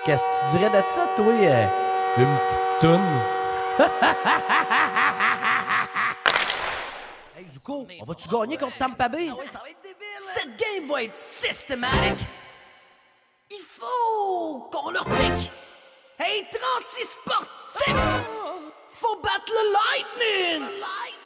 Qu'est-ce que tu dirais de ça, toi? Une petite toune? Hey, Zuko, on va-tu gagner contre Tampa Bay? Ah oui, ça va être débile! Cette game va être systématique! Il faut qu'on leur pique! Hey, 36 sportifs! Faut battre le Lightning!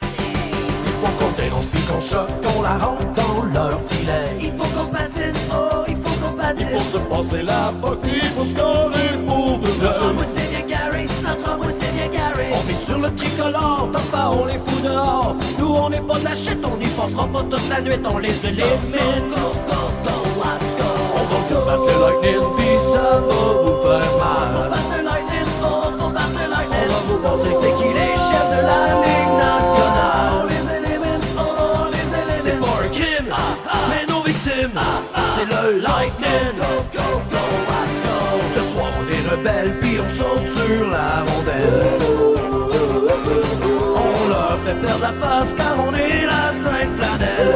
Il faut qu'on dérange puis qu'on choque, qu'on la rentre dans leur filet. Il faut qu'on patine, oh, il faut qu'on patine! Il faut se passer la poque, il faut scorer pour de Notre vrai. embouche c'est bien carré, notre embouche c'est bien carré! On est sur le tricolore, Tampa on les fout dehors. Nous on n'est pas de la shit, on n'y passera pas toute la nuit, on les élimine. Go, go, go, let's go! On va vous battre le Lightning, puis ça va vous faire Faut mal. battre le Lightning, oh, faut battre le Lightning! On va vous montrer c'est qui les chefs de la Ligue nationale. On les élimine, oh, on les élimine! C'est pas un crime, mais nos victimes, c'est le Lightning. Go, go, go, let's go! Ce soir on est rebelles, puis on saute sur la rondelle. On leur fait perdre la face car on est la Sainte Flanelle.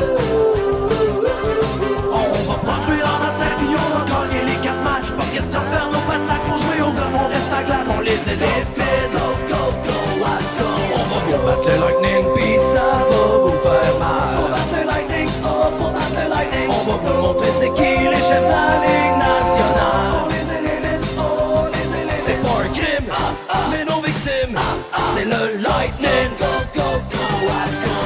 On va produire en attaque, puis on va gagner les 4 matchs. Pas question de faire nos pattes sacs, on joue au golf, on reste à glace, on les élimine. Go, go, go, let's go! On va vous battre le Lightning, puis ça va vous faire Faut mal. battre le Lightning, oh, faut battre le Lightning! On va vous montrer c'est qui les chefs de la Ligue On nationale. les élimine, oh, on les élimine! C'est pas un crime, mais nos victimes, c'est le Lightning. Go, go, go, let's go!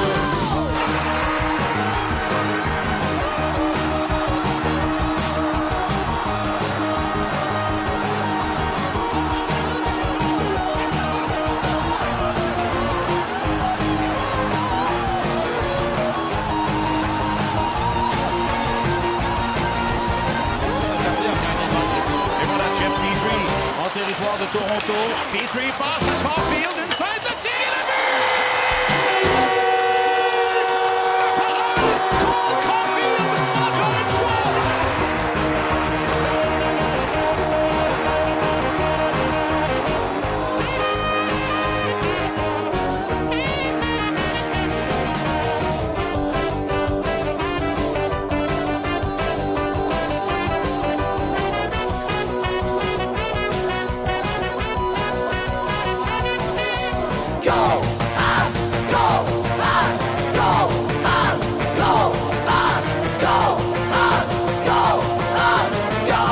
Et voilà Jeff Petrie en territoire de Toronto. Petrie passe à Caulfield, une fête de tir et le but! Caulfield, encore une fois! Go, Habs! Go, Habs! Go, Habs! Go, Habs! Go, Habs! Go, Habs! Go!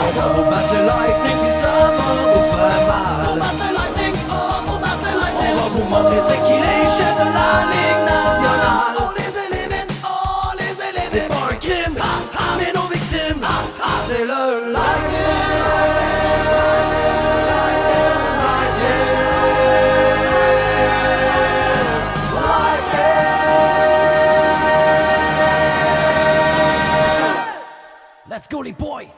On va vous battre le Lightning, puis ça va vous faire Faut mal. battre le Lightning, oh, faut battre le On Lightning! va vous montrer c'est qui les chefs de la Ligue On nationale. les élimine, oh, on les élimine! C'est pas un crime, mais nos victimes, c'est le Lightning. Let's go les boys!